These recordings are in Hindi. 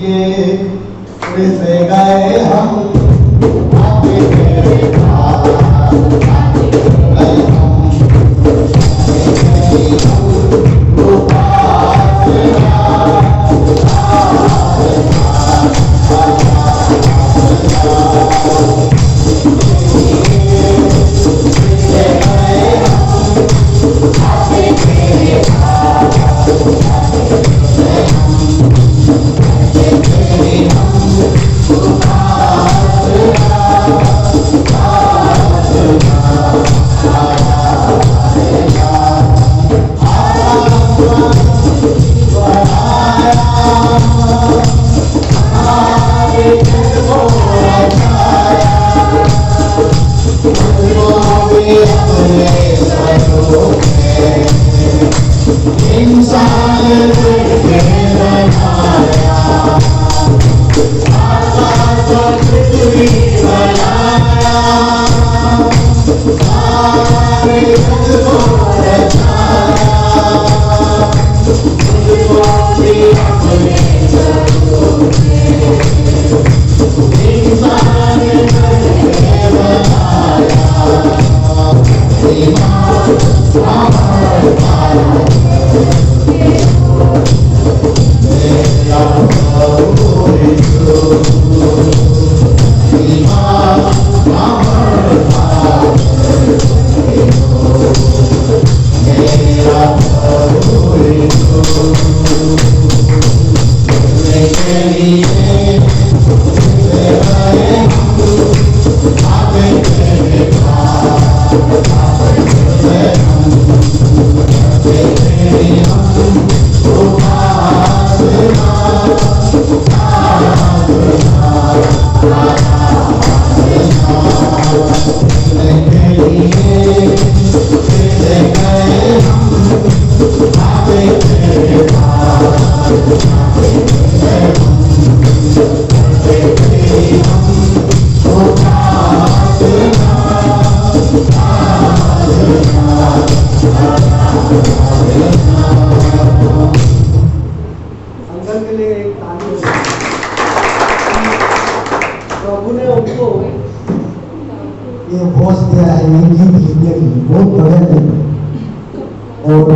के उड़ से गए हम आगे तेरे पास गए हम तो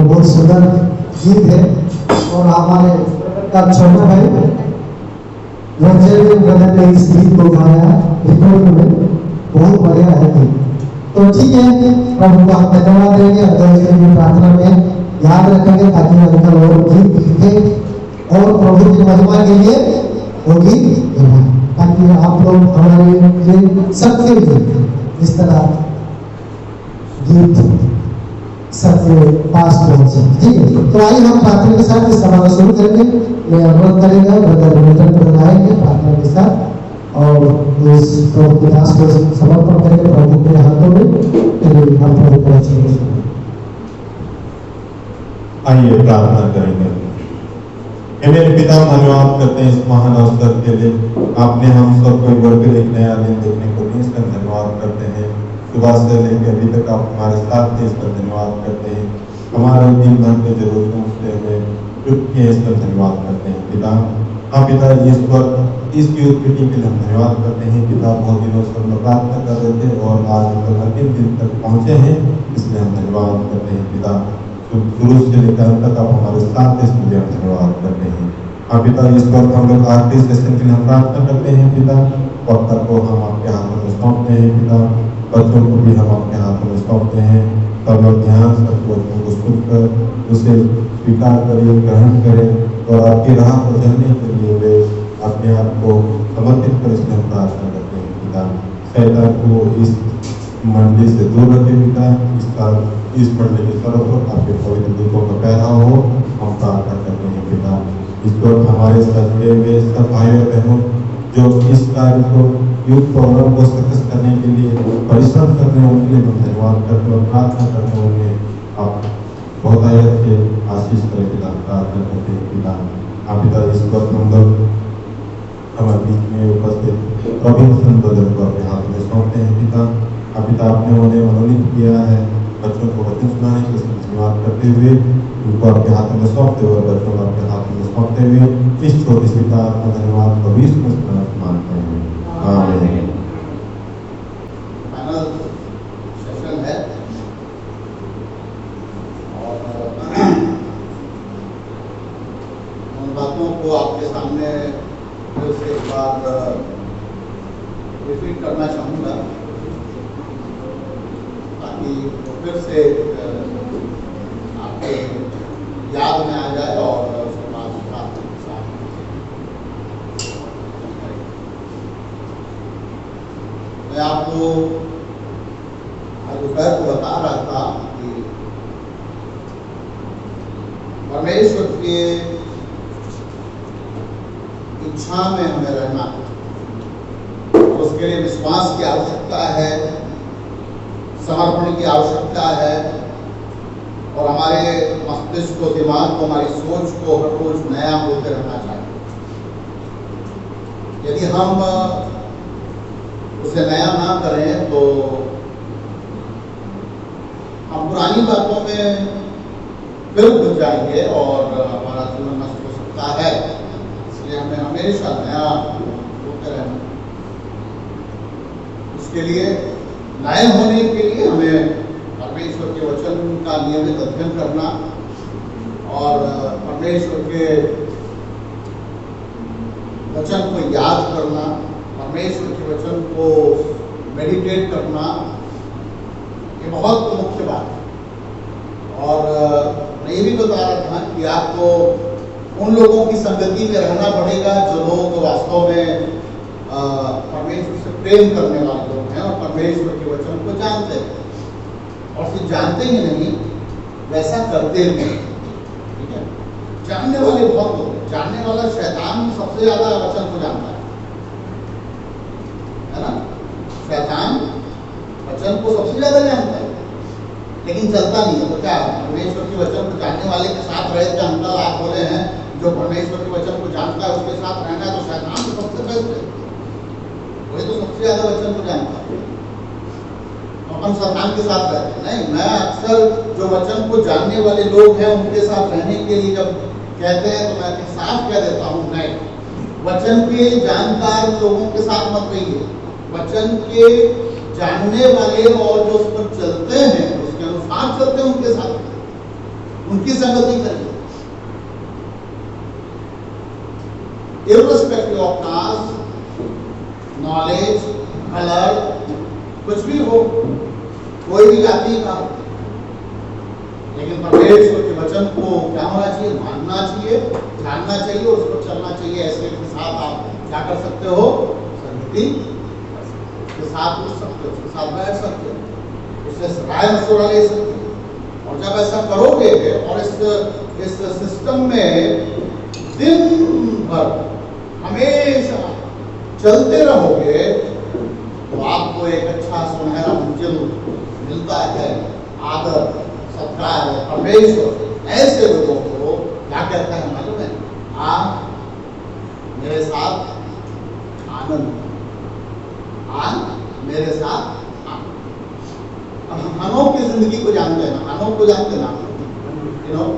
पास गीत है और हमारे का छोटा भाई रंजन ब्रदर ने इस गीत को गाया रिकॉर्ड में बहुत बढ़िया है गीत। तो ठीक है, प्रभु को हम धन्यवाद देंगे, अध्यक्ष की प्रार्थना में याद रखेंगे ताकि अंकल और गीत लिखे और प्रभु की महिमा के लिए वो गीत गाएं, ताकि आप लोग हमारे लिए सबके लिए इस तरह गीत सबके पास पहुंचे। ठीक है, तो आइए हम प्रार्थना के साथ इस सभा को शुरू करेंगे। मैं अनुरोध करेंगे ब्रदर विनोदन को आएंगे प्रार्थना के साथ और इस प्रभु के दास को समर्पण करेंगे प्रभु के हाथों में, फिर हम प्रभु पहुंचेंगे। आइए प्रार्थना करेंगे। हे मेरे पिता, धन्यवाद करते हैं इस महान अवसर के लिए, आपने हम सबको एक बार फिर एक नया दिन देखने को दिया, इसका धन्यवाद करते हैं। सुबह से लेकर अभी तक आप हमारे साथ थे, इसका धन्यवाद करते हैं। हमारे दिन भर के जरूरतों से हमें चुप किए, इसका धन्यवाद करते हैं पिता। हाँ पिता, इस यूथ मीटिंग के लिए हम धन्यवाद करते हैं पिता। बहुत दिनों से हम प्रार्थना कर रहे थे और आज हम लोग अंतिम दिन तक पहुँचे हैं, इसलिए हम धन्यवाद करते हैं पिता। शुरू से लेकर अंत तक आप हमारे साथ थे, इसलिए हम धन्यवाद करते हैं। हाँ पिता, इस वक्त हम लोग आखिरी सेशन के लिए हम प्रार्थना करते हैं पिता। वक्ता को हम आपके हाथों में सौंपते हैं पिता, बच्चों को भी हम आपके हाथों में सौंपते हैं। सब लोग ध्यान से बच्चों को सुनकर उसे स्वीकार करें, ग्रहण करें और आपकी राह पर चलने के लिए वे अपने आप को समर्पित कर, इसमें हम प्रार्थना करते हैं पिता। शैतान को इस मंडली से दूर रखें पिता, इस मंडली के सरों पर आपके पवित्र दूतों का पहराव हो, हम प्रार्थना करते हैं पिता। इस वक्त हमारे साथ जुड़े हुए सब भाई और बहनों जो इस कार्य को यूथ प्रोग्राम को सक्सेस करने के लिए परिश्रम कर रहे हैं, उनके लिए हम धन्यवाद करते हैं, प्रार्थना करते हैं आप बहुत से आशीष करें पिता, प्रार्थना करते हैं पिता। आप पिता, इस वक्त हम लोग हमारे बीच में उपस्थित रविंद्र को अपने हाथ में सौंपते हैं पिता। आप पिता, आपने उन्हें मनोनीत किया है बच्चों को वचन सुनाने के लिए धन्यवाद करते हुए उनको आपके हाथ में सौंपते हुए बच्चों को आपके हाथ में सौंपते हुए इस छोटी सी बात का धन्यवाद भविष्य में मानते हैं। आमीन। फाइनल सेशन है और उन बातों को आपके सामने फिर से एक बार रिपीट करना चाहूँगा ताकि वो फिर से आपके याद में आ जाए और उसके बाद प्रार्थना के साथ मैं आपको आज दोपहर को बता रहा था कि परमेश्वर के इच्छा में हमें रहना है, उसके लिए विश्वास की आवश्यकता है, समर्पण की आवश्यकता है और हमारे मस्तिष्क को, दिमाग को, हमारी सोच को हर रोज नया होते रहना चाहिए। यदि हम उसे नया ना करें तो हम पुरानी बातों में फिर घुस जाएंगे और हमारा जीवन नष्ट हो सकता है। इसलिए हमें हमेशा नया होते रहना। उसके लिए नए होने के लिए हमें परमेश्वर के वचन का नियमित अध्ययन करना और परमेश्वर के वचन को याद करना, परमेश्वर के वचन को मेडिटेट करना, ये बहुत मुख्य बात है। और मैं ये भी बता रहा था कि आपको उन लोगों की संगति में रहना पड़ेगा जो लोग वास्तव में परमेश्वर से प्रेम करने वाले लोग हैं और परमेश्वर के वचन को जानते हैं और सिर्फ जानते ही नहीं, वैसा करते भी। ठीक है, जानने वाले बहुत लोग हैं। जानने वाला शैतान सबसे ज्यादा वचन को जानता है ना। शैतान वचन को सबसे ज्यादा जानता है लेकिन चलता नहीं है। तो क्या परमेश्वर के वचन को जानने वाले के साथ रहे थे अंकल, आप बोले हैं जो परमेश्वर के वचन को जानता है उसके साथ रहना है, तो शैतान तो सबसे बेस्ट है, वही तो सबसे ज्यादा वचन को जानता है। अपन शैतान के साथ रहते नहीं। मैं अक्सर जो वचन को जानने वाले लोग हैं उनके साथ रहने के लिए जब कहते हैं तो मैं साफ कह देता हूँ, नहीं, वचन के जानकार लोगों के साथ मत रहिए। वचन के जानने वाले और जो उस पर चलते हैं, उसके अनुसार चलते हैं, उनके साथ उनकी संगति करिए। Irrespective of caste, knowledge, colour, कुछ भी हो, कोई भी जाति का हो, लेकिन परमेश्वर के वचन को क्या होना चाहिए? मानना चाहिए, जानना चाहिए और उस पर चलना चाहिए। ऐसे के साथ आप क्या कर सकते हो? संगति, उसके साथ उठ सकते हो, उसके साथ बैठ सकते हो, उससे राय मशवरा ले सकते हो। और जब ऐसा करोगे और इस सिस्टम में दिन भर हमेशा चलते रहोगे तो आपको एक अच्छा सुनहरा मंजिल मिलता है, आदर, सत्कार है। परमेश्वर ऐसे लोगों को क्या कहता है मालूम है? आप मेरे साथ आनंद, मेरे साथ आनंद। अब हनोक की जिंदगी को जानते हैं ना, हनोक को जानते हैं ना, हनोक।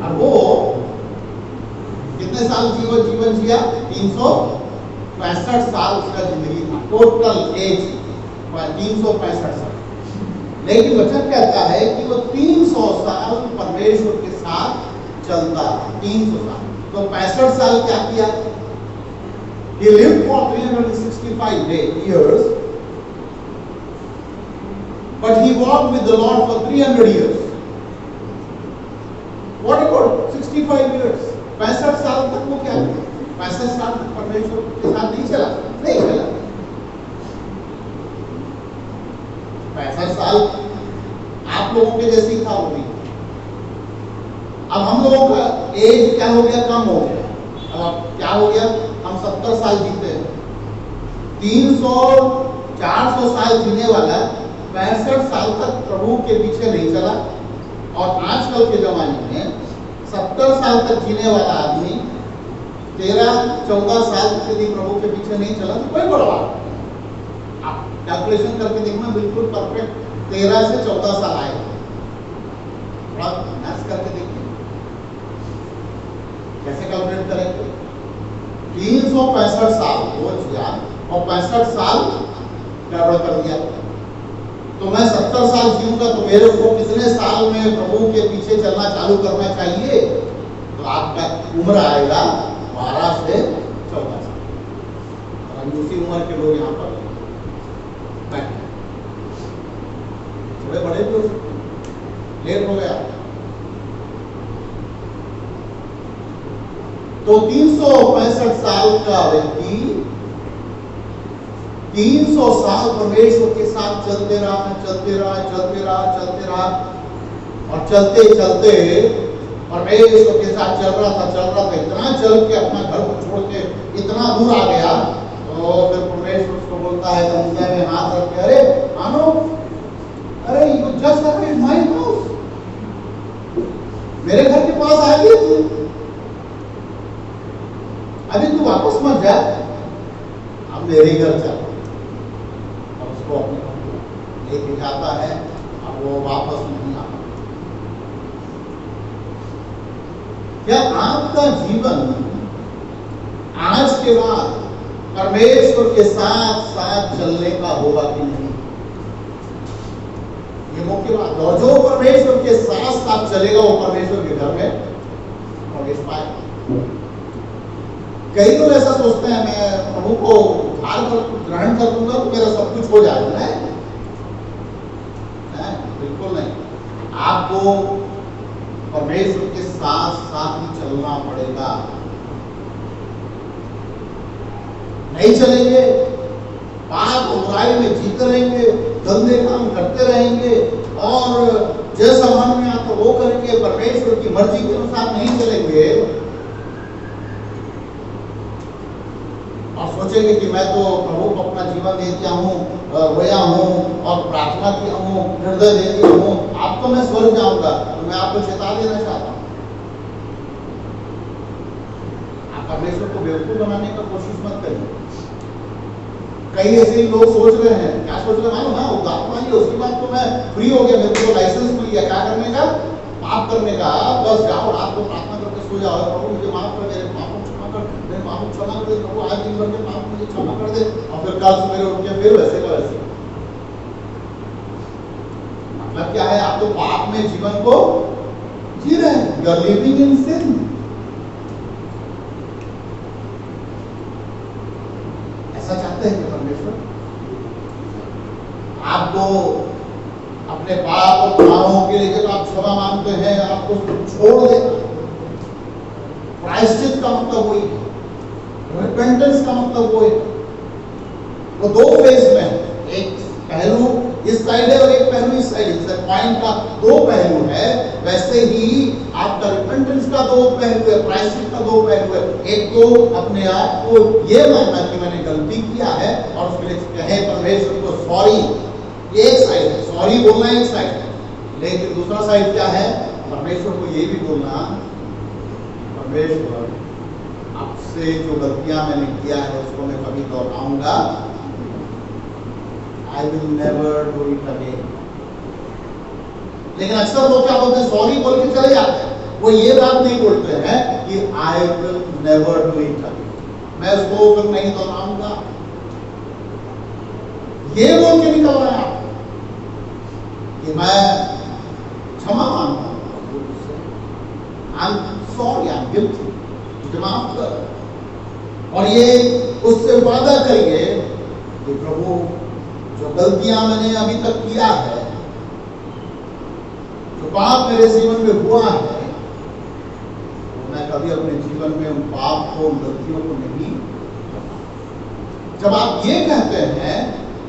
और वो कितने साल जीवन जिया? 365 साल उसका जिंदगी था, टोटल एज 365 साल। लेकिन वचन कहता है कि वो 300 साल परमेश्वर के साथ चलता है। 300 साल तो 65 साल क्या किया? He lived for 365 years, but he walked with the Lord for 300 years. What about 65 years? 65 साल तक वो क्या किया? 65 साल तक परमेश्वर के साथ नहीं चला। 65 साल आप लोगों के जैसी था वो भी। अब हम लोगों का एज क्या हो गया? कम हो गया। अब क्या हो गया? हम 70 साल जीते हैं। 300-400 साल जीने वाला 65 साल तक प्रभु के पीछे नहीं चला। और आजकल के जमाने में 70 साल तक जीने वाला आदमी 13-14 साल यदि प्रभु के पीछे नहीं चला तो कोई बड़ा बात। कैलकुलेशन करके देखना, बिल्कुल परफेक्ट 13 से 14 साल आएगा। थोड़ा मैथ्स करके देखिए कैसे कैलकुलेट करेंगे। 365 साल वो किया और 65 साल गड़बड़ कर दिया। तो मैं 70 साल जीऊंगा तो मेरे को कितने साल में प्रभु के पीछे चलना चालू करना चाहिए? तो आपका उम्र आएगा 12 से 14 साल। और उसी उम्र के लोग यहाँ पर बैठे, थोड़े बड़े भी हो सकते हैं, लेट हो गया। तो 365 साल का व्यक्ति 300 साल परमेश्वर के साथ चलते रहा और चलते चलते परमेश्वर के साथ चल रहा था, इतना चल के अपना घर को छोड़ के इतना दूर आ गया। तो फिर परमेश्वर उसको बोलता है कंधे में हाथ रख के, अरे मानो, अरे you just arrived my house, मेरे घर के पास आ गई तू, अभी तू वापस मत जा, अब मेरे घर चल। और उसको अपने लेके जाता है, अब वो वापस नहीं आता। क्या आपका जीवन आज के बाद परमेश्वर के साथ साथ चलने का होगा कि नहीं? ये मुख्य बात। और जो परमेश्वर के साथ साथ चलेगा वो परमेश्वर के घर में प्रवेश पाएगा। कई लोग ऐसा सोचते हैं मैं प्रभु को उद्धार कर ग्रहण कर दूंगा तो मेरा सब कुछ हो जाएगा। नहीं, बिल्कुल नहीं। आपको परमेश्वर के साथ साथ ही चलना पड़ेगा। नहीं चलेंगे, पाप और बुराई में जीते रहेंगे, गंदे काम करते रहेंगे और जैसा मन में आता वो करेंगे, परमेश्वर की मर्जी के अनुसार नहीं चलेंगे और सोचेंगे कि मैं तो प्रभु को अपना जीवन दे दिया हूँ, रोया हूँ और प्रार्थना किया हूँ, हृदय दे दिया हूँ, अब तो मैं स्वर्ग जाऊंगा। तो मैं आपको चेता देना चाहता हूँ, आप परमेश्वर को बेवकूफ बनाने का कोशिश मत करिए। कई ऐसे लोग सोच रहे हैं, क्या सोच रहे हैं मालूम? हाँ, उद्धार पाइए, उसके बाद तो मैं फ्री हो गया, मेरे को लाइसेंस मिल गया, क्या करने का? पाप करने का। बस जाओ रात को प्रार्थना करके सो जाओ, प्रभु मुझे माफ कर, मेरे पापों को क्षमा कर, मेरे पापों को क्षमा कर दे प्रभु, आज दिन भर के पाप मुझे क्षमा कर दे, और फिर कल सवेरे उठ के फिर वैसे का वैसे। मतलब क्या है? आप तो पाप में जीवन को जी रहे हैं, यू आर लिविंग इन सिन। चाहते हैं कि परमेश्वर आपको अपने पाप और गुनाहों के लिए जब आप क्षमा मांगते हैं, आपको छोड़ देगा। प्रायश्चित का मतलब वही है, रिपेंटेंस का मतलब वो है। वो दो फेज में, एक पहलू इस साइड है और एक पहलू इस साइड है। जैसे कॉइन का दो पहलू है, वैसे ही आपका रिपेंटेंस का दो पहलू है, प्रायश्चित का दो पहलू है। एक तो अपने आप को ये मानना कि मैंने गलती किया है और उसके लिए कहे परमेश्वर को सॉरी, ये एक साइड है, सॉरी बोलना एक साइड है। लेकिन दूसरा साइड क्या है? परमेश्वर को ये भी बोलना, परमेश्वर आपसे जो गलतियां मैंने किया है उसको मैं कभी दोहराऊंगा, I will never do it again। लेकिन अक्सर लोग क्या बोलते हैं? सॉरी बोल के चले जाते हैं, वो ये बात नहीं बोलते हैं कि I will never do it again, मैं उसको फिर नहीं दोहराऊंगा। ये बोल के निकल रहा है आप कि मैं क्षमा मांगता हूं, I'm sorry, I'm guilty, मुझे माफ कर। और ये उससे वादा करिए कि प्रभु जो गलतियां मैंने अभी तक किया है, जो पाप मेरे जीवन में हुआ है, तो मैं कभी अपने जीवन में उन पाप को, उन गलतियों को नहीं करता। जब आप ये कहते हैं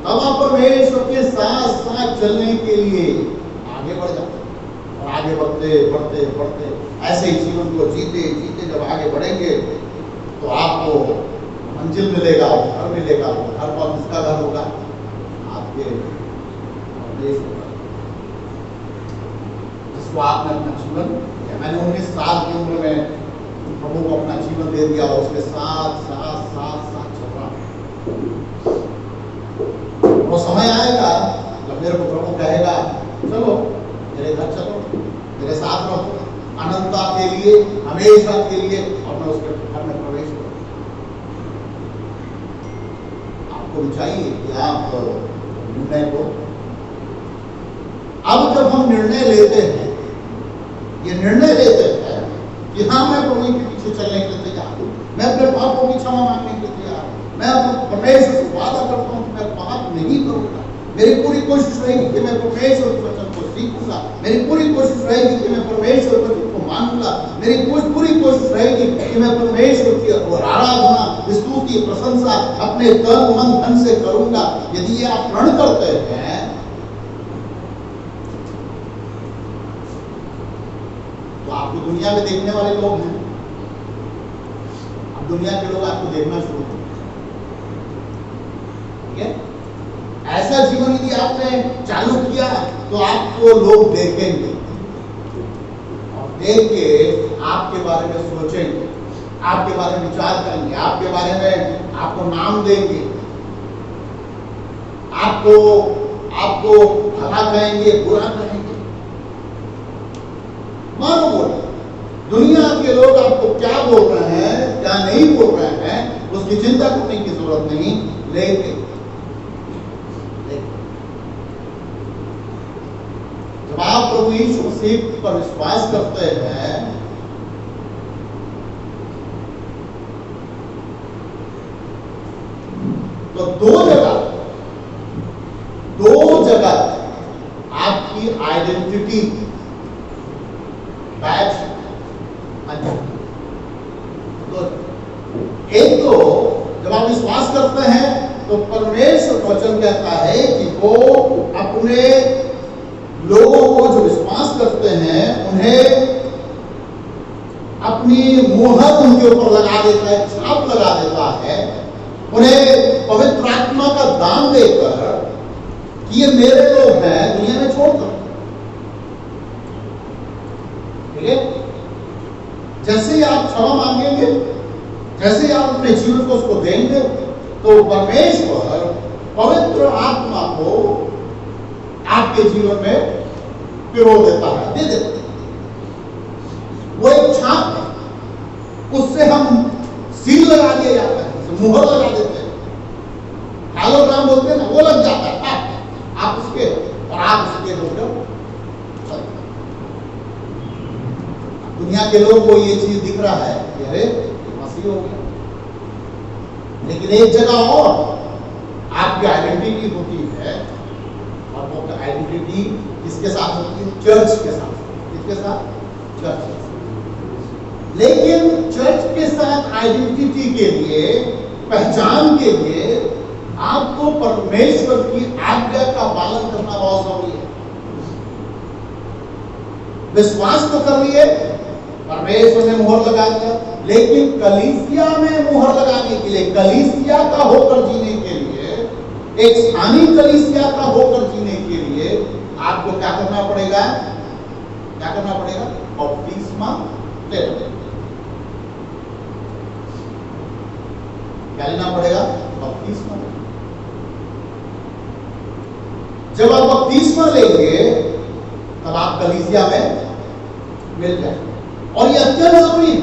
तब आप परमेश्वर के साथ साथ चलने के लिए आगे बढ़ जाते हैं। और आगे बढ़ते बढ़ते बढ़ते ऐसे ही जीवन को जीते जीते जब आगे बढ़ेंगे तो आपको मंजिल मिलेगा, घर मिलेगा। घर पर किसका घर होगा? आपके परमेश्वर का, जिसको आपने अपना जीवन, मैंने 19 साल की उम्र में प्रभु को अपना जीवन दे दिया, उसके साथ साथ साथ साथ चल रहा। वो समय आएगा जब मेरे को प्रभु कहेगा चलो मेरे घर चलो, मेरे साथ रहो अनंतता के लिए, हमेशा के लिए, और मैं उसके घर में प्रवेश करूं। आपको भी चाहिए कि आप निर्णय को, अब जब हम निर्णय लेते हैं, ये निर्णय लेते हैं कि हाँ मैं प्रभु के पीछे चलने के लिए तैयार हूँ, मैं अपने पापों की क्षमा मांगने के लिए तैयार हूँ, मैं अपने परमेश्वर से वादा करता हूँ कि मैं पाप नहीं करूंगा, मेरी पूरी कोशिश रहेगी कि मैं परमेश्वर के वचन को सीखूंगा, मेरी पूरी कोशिश रहेगी कि मैं परमेश्वर के वचन को मानूंगा, मेरी पूरी कोशिश रहेगी कि मैं परमेश्वर की आराधना, स्तुति, प्रशंसा अपने तन मन धन से करूंगा। यदि ये आप प्रण करते हैं तो आपको दुनिया में देखने वाले लोग हैं, अब दुनिया के लोग आपको देखना शुरू कर, ठीक है? ऐसा जीवन यदि आपने चालू किया तो आपको लोग देखेंगे और देख के आपके बारे में सोचेंगे, आपके बारे में विचार करेंगे, आपके बारे में आपको नाम देंगे, आपको भला कहेंगे, बुरा कहेंगे। मानो बोले दुनिया के लोग आपको क्या बोल रहे हैं, क्या नहीं बोल रहे हैं, उसकी चिंता करने की जरूरत नहीं। लेकिन जब आप प्रभु यीशु मसीह पर विश्वास करते हैं तो दो जगह आपकी आइडेंटिटी बैच तो एक तो जब आप विश्वास करते हैं तो परमेश्वर वचन कहता है कि वो अपने लोगों को जो विश्वास करते हैं उन्हें अपनी मुहर उनके ऊपर लगा देता है, छाप लगा देता है, उन्हें पवित्र आत्मा का दान देकर कि ये मेरे लोग हैं, दुनिया में छोड़ दो। ठीक है? जैसे ही आप क्षमा मांगेंगे, जैसे ही आप अपने जीवन को उसको देंगे, तो परमेश्वर पवित्र आत्मा को आपके जीवन में पिरो देता है, दे देता है। वो एक छाप है, उससे हम सील लगा दिया जाता है, मुहर लगा देते हैं, हैलोग्राम बोलते हैं ना, वो लग जाता है। आप उसके और आप उसके हो जाओ। दुनिया के लोग को ये चीज दिख रहा है कि अरे मसीह हो गया, लेकिन एक जगह और आपकी आइडेंटिटी होती है, और वो आइडेंटिटी किसके साथ होती है? चर्च के साथ। किसके साथ? चर्च के साथ। लेकिन चर्च के साथ आइडेंटिटी के लिए, पहचान के लिए आपको परमेश्वर की आज्ञा का पालन करना बहुत जरूरी है। विश्वास तो कर लिए, परमेश्वर ने मुहर लगा दिया, लेकिन कलीसिया में मुहर लगाने के लिए, कलीसिया का होकर जीने के लिए, एक स्थानीय कलीसिया का होकर जीने के लिए आपको क्या करना पड़ेगा? क्या करना पड़ेगा? बपतिस्मा लेना पड़ेगा। क्या लेना पड़ेगा? बपतिस्मा। जब आप बपतिस्मा लेंगे तब आप कलीसिया में मिल जाएंगे, और ये अत्यंत जरूरी है।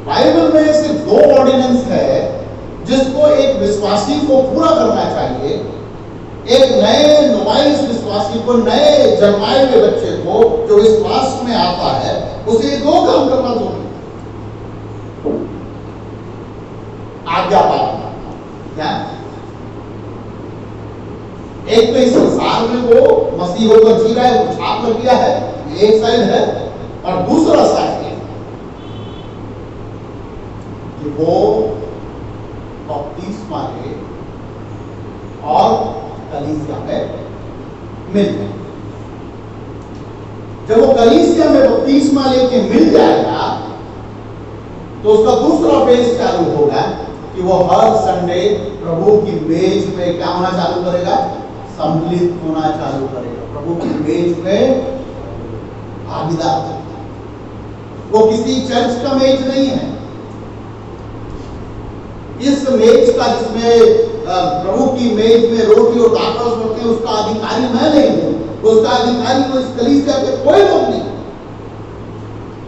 बाइबल में सिर्फ 2 ऑर्डिनेंस है जिसको एक विश्वासी को पूरा करना चाहिए। एक नए नवाइस विश्वासी को, नए जन्माए हुए बच्चे को जो विश्वास में आता है, उसे 2 काम करना जरूरी है। आज्ञा पालना, क्या? एक तो इस संसार में वो मसीह होकर जी रहा है, वो छाप लग गया है, ये एक साइड है, और दूसरा साइड है कि वो बपतिस्मा ले और कलीसिया में मिल जाए। जब वो कलीसिया में बपतिस्मा लेके मिल जाएगा तो उसका दूसरा फेज चालू होगा कि वो हर संडे प्रभु की मेज में क्या होना चालू करेगा? सम्मिलित होना चालू करेगा, प्रभु की मेज में भागीदार। वो किसी चर्च का मेज नहीं है, इस मेज का जिसमें प्रभु की मेज में रोटी और दाखरस होते हैं, उसका अधिकारी मैं नहीं हूं, उसका अधिकारी तो इस कलीसिया के कोई लोग नहीं।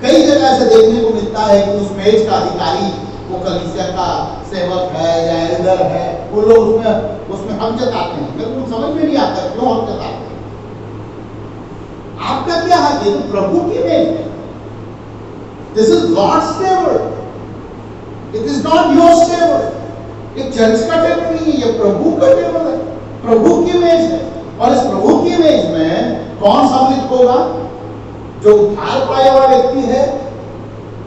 कई जगह ऐसे देखने को मिलता है कि उस मेज का अधिकारी वो कलीसिया का सेवक है या एल्डर है, वो लोग उसमें हक जताते हैं। मेरे को समझ में नहीं आता क्यों हक जताते हैं। आपका क्या हक है? तो प्रभु की मेज है। This is God's table, it is not your table. ये चर्च का टेबल नहीं है, ये प्रभु का टेबल है, प्रभु की मेज है। और इस प्रभु की मेज में कौन सम्मिलित होगा? जो उद्धार पाया हुआ व्यक्ति है,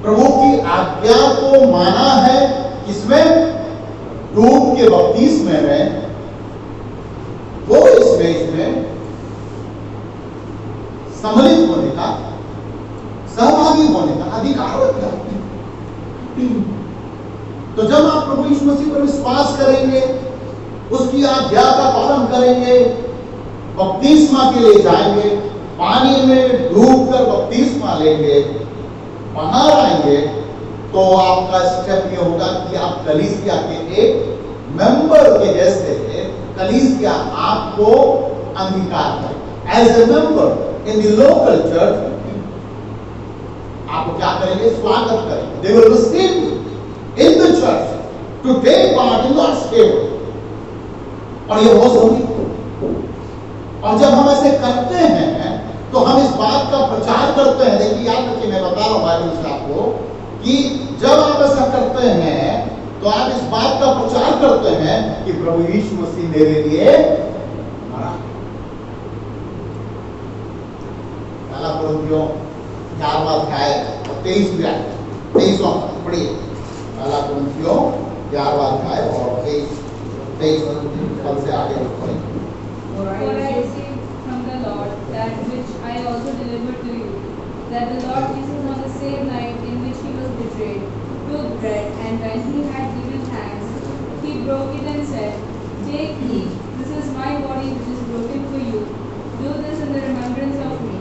प्रभु की आज्ञा को माना है, किसमें? डूब के बपतिस्मे में, वो इस मेज में सम्मिलित होने का, सहभागी होने का अधिकार रखता है। तो जब आप प्रभु यीशु मसीह पर विश्वास करेंगे, उसकी आज्ञा का पालन करेंगे, बपतिस्मा के लिए जाएंगे, पानी में डूबकर बपतिस्मा लेंगे, बाहर आएंगे, तो आपका स्टेप ये होगा कि आप कलीसिया के एक मेंबर के जैसे कलीसिया आपको अंगीकार करेगा। As a member in the local church आपको क्या करेंगे? स्वागत करेंगे। They will receive you in the church to take part in God's table. और ये बहुत जरूरी है। और जब हम ऐसे करते हैं तो हम इस बात का प्रचार करते हैं। देखिए, याद रखिए, मैं बता रहा हूं बाइबल से आपको कि जब आप ऐसा करते हैं तो आप इस बात का प्रचार करते हैं कि प्रभु यीशु मसीह मेरे लिए मरा। पहला कुरिन्थियों 11वां अध्याय 23 पढ़िए। पहला कुरिन्थियों 11वां अध्याय और 23 पद से आगे पढ़िए। For I received from the Lord that which I also delivered to you, that the Lord Jesus on the same night in which he was betrayed took bread, and when he had given thanks, he broke it and said, Take, eat, this is my body which is broken for you. Do this in the remembrance of me.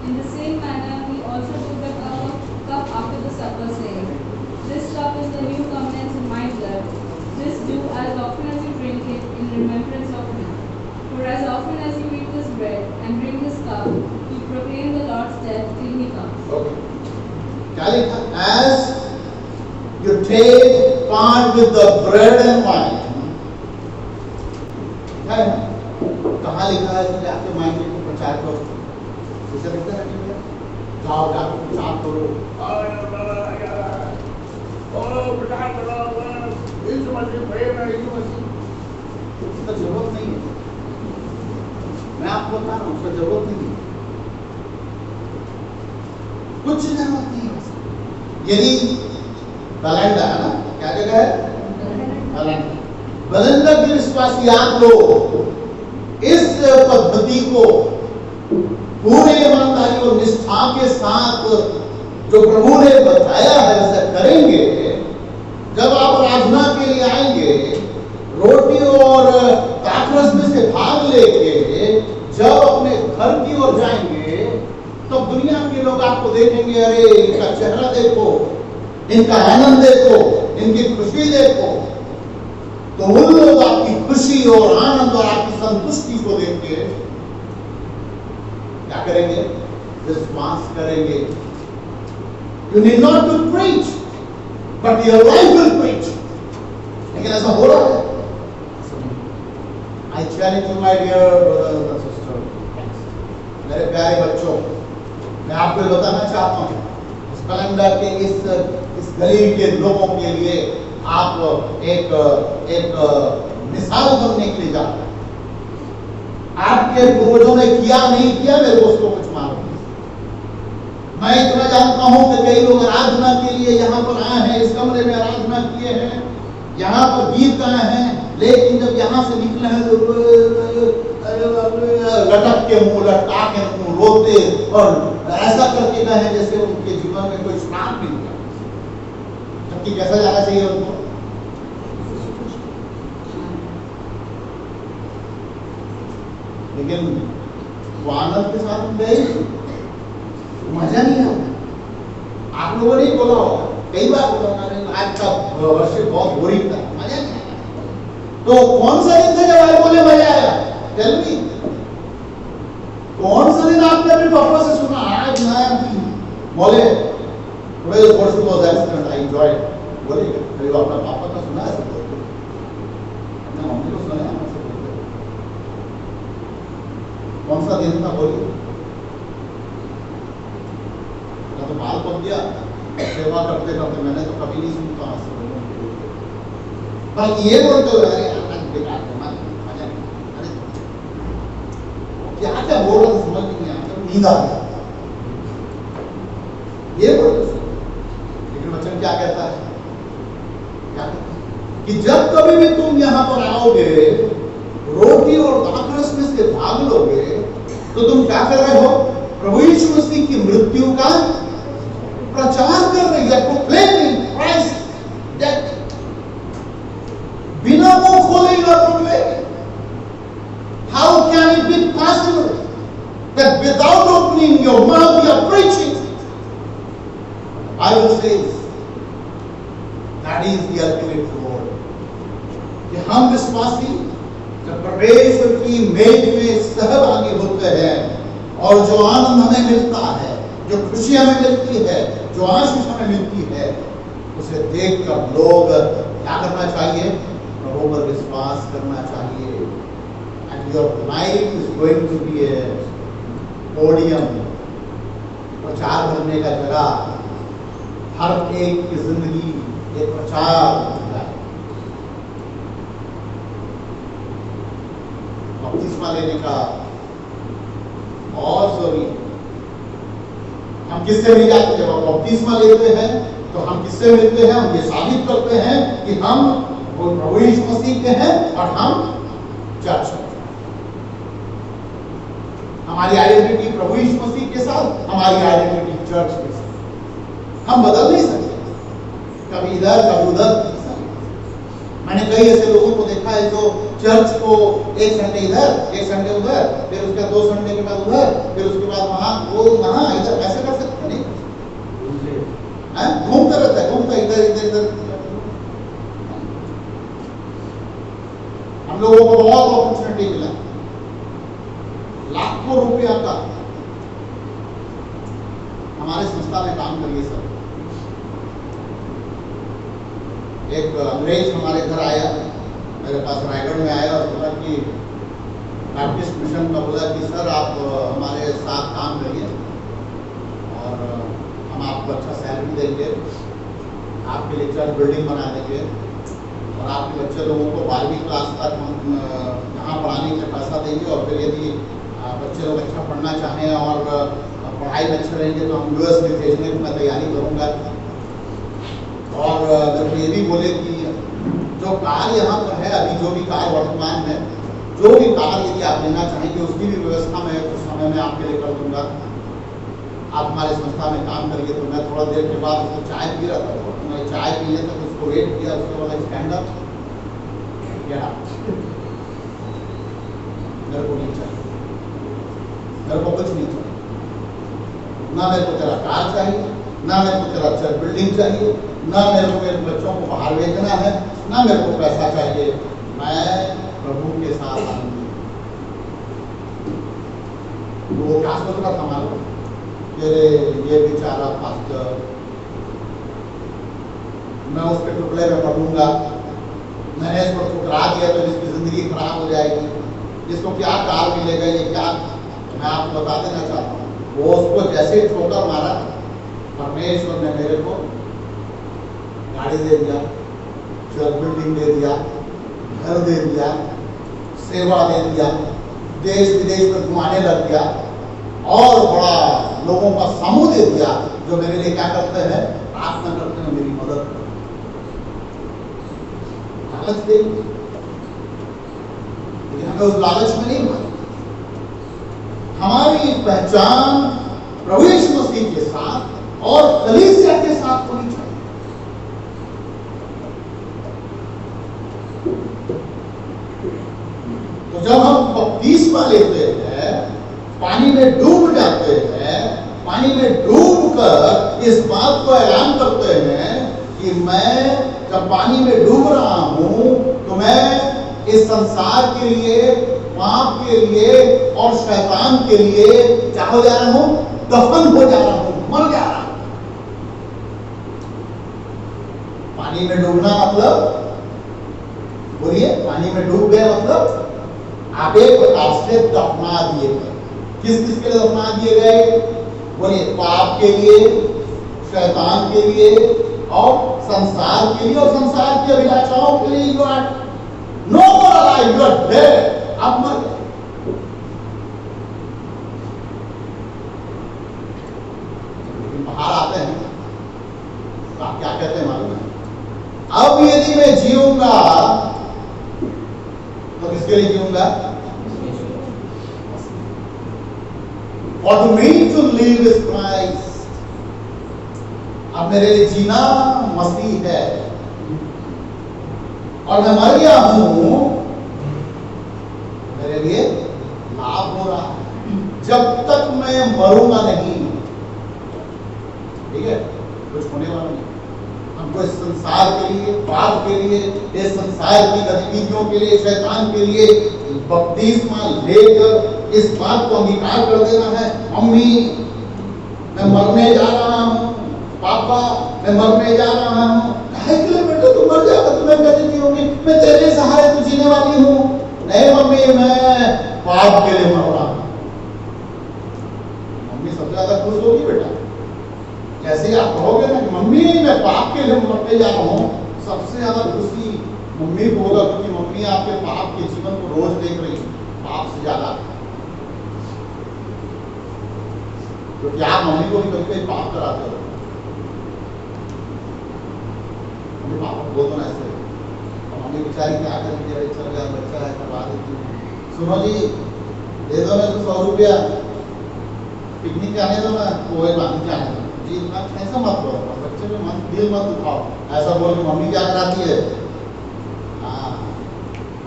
In the same manner he also took the cup after the supper, saying, This cup is the new covenant in my blood. This do as often as you drink it in remembrance of me. For as often as you eat this bread and drink this cup, you proclaim the Lord's death till he comes. Okay. क्या लिखा? As you take part with the bread and wine. क्या है? कहाँ लिखा है कि आपके माइंड को प्रचार करो? इसे लिखते हैं क्या? जाओ जाकर प्रचार करो। प्रचार करो। यीशु मसीह प्रेम है, यीशु मसीह। उसकी जरूरत नहीं है। मैं आपको बता रहा हूं, उसका जरूरत नहीं है, कुछ जरूरत नहीं है। यदि बलेंडा है ना, क्या जगह है? बलेंडा के विश्वासी आप लोग इस पद्धति को पूरे ईमानदारी और निष्ठा के साथ जो प्रभु ने बताया है वैसे करेंगे। जब आप आराधना के लिए आएंगे, रोटी और दाखरस में से भाग लेके जब अपने घर की ओर जाएंगे, तो दुनिया के लोग आपको देखेंगे, अरे इनका चेहरा देखो, इनका आनंद देखो, इनकी खुशी देखो। तो उन लोग आपकी खुशी और आनंद और आपकी संतुष्टि को देख के क्या करेंगे? विश्वास करेंगे। You need not to preach, but your life will preach. लेकिन ऐसा हो रहा है। I challenge you, my dear brothers and sisters, मेरे प्यारे बच्चों, मैं आपको बताना चाहता हूँ, इस कलंदर के इस गली के लोगों के लिए आप एक मिसाल बनने के लिए जाते हैं। आपके पूर्वजों ने किया नहीं किया मेरे को उसको कुछ मालूम नहीं। मैं इतना जानता हूं कि कई लोग आराधना के लिए यहाँ पर आए हैं, इस कमरे में आराधना किए हैं, यहाँ पर गीत गाए हैं, लेकिन जब यहाँ से निकले हैं लटक के मुंह, लटका के मुंह, रोते और ऐसा करके गए हैं जैसे उनके जीवन में कोई श्राप मिल गया। जबकि कैसा जाना चाहिए उनको? लेकिन वो आनंद के साथ गए, मजा नहीं आता। आप लोगों ने बोला होगा कई बार बोला मैंने, आज का वर्षिप बहुत बोरिंग था, मजा नहीं आया। तो कौन सा दिन था जब आप बोले मजा आया? टेल मी, कौन सा दिन आपने अपने पापा से सुना आज मैं बोले today worship was excellent, I enjoyed? बोले कभी अपना पापा का सुना है? अपने मम्मी को सुना है? कौन सा दिन था बोलिए? तो बाल पक गया सेवा करते करते, मैंने तो कभी नहीं सुनता बल्कि ये बोलते हो अरे बेकार मजा नहीं, अरे क्या क्या बोल रहा था समझ नहीं आया, नींद आ गया, ये बोलते। लेकिन वचन क्या कहता है? क्या कहता है कि जब कभी भी तुम यहाँ पर आओगे, रोटी और दाखरस में से भाग लोगे, तो तुम क्या कर रहे हो? प्रभु यीशु मसीह की मृत्यु का प्रचार कर रही है, प्रोक्लेमिंग क्राइस्ट डेथ। बिना मुंह खोले you are proclaiming. How can it be possible that without opening your mouth you are preaching? Bible says that is the ultimate goal, कि हम विश्वासी जब परमेश्वर की मेज में सहभागी होते हैं और जो आनंद हमें मिलता है, जो खुशी हमें मिलती है, जो आशीष हमें मिलती है, उसे देखकर लोग क्या करना चाहिए? प्रभु पर विश्वास करना चाहिए। And your life is going to be a podium, प्रचार करने का जगह। हर एक की जिंदगी एक प्रचार है। बपतिस्मा लेने का और जरूरी, हम किससे मिल जाते हैं? जब हम बपतिस्मा लेते हैं तो हम किससे मिलते हैं? हम ये साबित करते हैं कि हम प्रभु यीशु मसीह के हैं और हम चर्च हैं। हमारी आइडेंटिटी प्रभु यीशु मसीह के साथ, हमारी आइडेंटिटी चर्च के साथ। हम बदल नहीं सकते, कभी इधर कभी उधर। मैंने कई ऐसे लोगों को देखा है जो चर्च को एक संडे इधर, एक संडे उधर, फिर उसके 2 संडे के बाद उधर, फिर उसके बाद वहां, वो वहां, इधर। ऐसे कर सकते नहीं, घूमता रहता है, घूमता इधर इधर इधर। हम लोगों को बहुत अपॉर्चुनिटी मिला, लाखों रुपया का। हमारे संस्था में काम करिए सर। एक अंग्रेज हमारे घर आया, मेरे पास रायगढ़ में आया और बोला कि बैप्टिस्ट मिशन का, बोला कि सर आप हमारे साथ काम करिए और हम आपको अच्छा सैलरी देंगे, आपके लिए चर्च बिल्डिंग बना देंगे और आपके बच्चे लोगों को 12वीं क्लास तक हम यहाँ पढ़ाने का पैसा देंगे। और फिर यदि बच्चे लोग अच्छा पढ़ना चाहें और पढ़ाई में अच्छे रहेंगे तो हम US में भेजने की मैं तैयारी करूँगा। और अगर ये भी बोले कि जो कार यहाँ पर है, अभी जो भी कार वर्तमान में, जो भी कार यदि आप लेना चाहेंगे उसकी भी व्यवस्था मैं कुछ समय में आपके लिए कर दूंगा। आप हमारे संस्था में काम करिए। तो मैं थोड़ा देर के बाद उसको चाय पी रहा था, तो मैं चाय पीने तक उसको वेट किया। उसके बाद स्टैंड अप, मेरे को नहीं चाहिए, मेरे को कुछ नहीं चाहिए, ना मेरे को तेरा कार चाहिए, ना मेरे को तेरा चर्च बिल्डिंग चाहिए, ना मेरे को मेरे बच्चों को बाहर भेजना है, ना मेरे को पैसा चाहिए। मैं प्रभु के साथ आऊंगी। वो क्या सोच रहा था मालूम? ये बेचारा पास्टर, मैं उस पर टुकड़े में पढ़ूंगा, मैंने इसको ठुकरा दिया तो इसकी जिंदगी खराब हो जाएगी, इसको क्या कार मिलेगा, ये क्या। मैं आपको बता देना चाहता हूँ, वो उसको जैसे ठोकर मारा, परमेश्वर ने मेरे को गाड़ी दे दिया, चर्च बिल्डिंग दे दिया, घर दे दिया, सेवा दे दिया, देश विदेश में घुमाने लग गया और बड़ा लोगों का समूह दे दिया जो मेरे लिए क्या करते हैं? प्रार्थना करते हैं, मेरी मदद करते हैं। लालच दे, लेकिन हमें उस लालच में नहीं मारे। हमारी पहचान प्रभु यीशु मसीह के साथ और कलीसिया के साथ होनी चाहिए। तो जब हम बपतिस्मा लेते हैं, पानी में डूब जाते हैं, पानी में डूब कर इस बात को ऐलान करते हैं कि मैं जब पानी में डूब रहा हूं तो मैं इस संसार के लिए, पाप के लिए और शैतान के लिए क्या हो जा रहा हूं? दफन हो जा रहा हूं, मर जा रहा हूं। पानी में डूबना मतलब, बोलिए, पानी में डूब गए मतलब आप एक प्रकार से दफना दिए गए। किस किस के लिए दफना दिए गए? बोलिए, पाप के लिए, शैतान के लिए और संसार के लिए और संसार की अभिलाषाओं के लिए। You are no more alive, you are dead. आप मर गए। लेकिन बाहर आते हैं तो आप क्या कहते हैं मालूम है? अब यदि मैं जीऊंगा तो किसके लिए जीऊंगा? For to me to live is Christ. अब मेरे लिए जीना मसीह है और मैं मर गया हूं, मेरे लिए लाभ हो रहा है। जब तक मैं मरूंगा नहीं, ठीक है, कुछ होने वाला नहीं। हमको इस संसार के लिए, पाप के लिए, इस संसार की गतिविधियों के लिए, शैतान के लिए बपतिस्मा लेकर इस बात को अंगीकार कर देना है। मम्मी, मैं मरने जा रहा हूँ, पापा मैं मरने जा रहा हूँ। काहे के लिए बेटा तू मर जाएगा, तुम्हें कैसे जीओगी? मैं तेरे सहारे तो जीने वाली हूँ। नहीं मम्मी, मैं पाप के लिए मर रहा हूँ। मम्मी सबसे ज्यादा खुश होगी बेटा। जैसे आप कहोगे ना कि मम्मी मैं पाप के लिए मरने जा रहा हूँ, सबसे ज्यादा खुशी मम्मी को होगा, क्योंकि मम्मी आपके पाप के जीवन को रोज देख रही है, पाप से ज्यादा। क्योंकि आप मम्मी को भी कभी कभी पाप कराते हो। मम्मी पापा को बोल दो ना ऐसे, मम्मी बेचारी क्या करेंगे, अरे चल गया बच्चा है, करवा देती हूँ। सुनो जी, दे दो ना तो 100 रुपया, पिकनिक जाने दो ना, कोई बात जाने दो जी, इतना ऐसा मत करो, बच्चे में मन दिल मत दुखाओ। ऐसा बोल के मम्मी क्या कराती है? हाँ,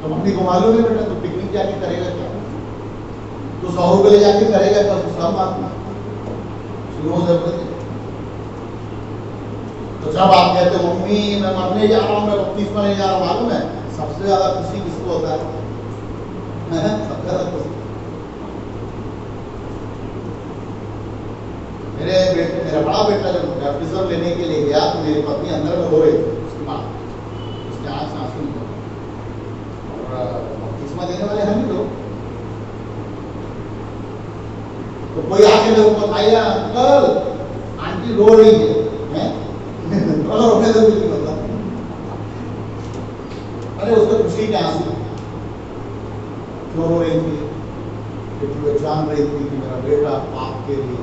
तो मम्मी को मालूम है बेटा तो पिकनिक जाके करेगा क्या? तो 100 रुपये ले जाके करेगा क्या? तो सब बात शुरू जरूरत है। तो जब आप कहते हो मम्मी मैं मरने जा रहा हूँ, मैं बपतिस्मा लेने जा रहा हूँ, मालूम है सबसे ज्यादा खुशी किसको होता है? सबसे ज्यादा खुशी मेरा बड़ा बेटा जब बैप्टिज्म लेने के लिए गया तो मेरी पत्नी अंदर में रो रही थी। उसके बाद उसके आंख से आंसू निकले और बपतिस्मा देने वाले हम ही लोग। तो कोई आके मेरे को बताया, अंकल आंटी रो रही है, रोने दो, कुछ नहीं बता। अरे उसको खुशी के आंसू क्यों रो रही थी? क्योंकि वो जान रही थी कि मेरा बेटा पाप के लिए,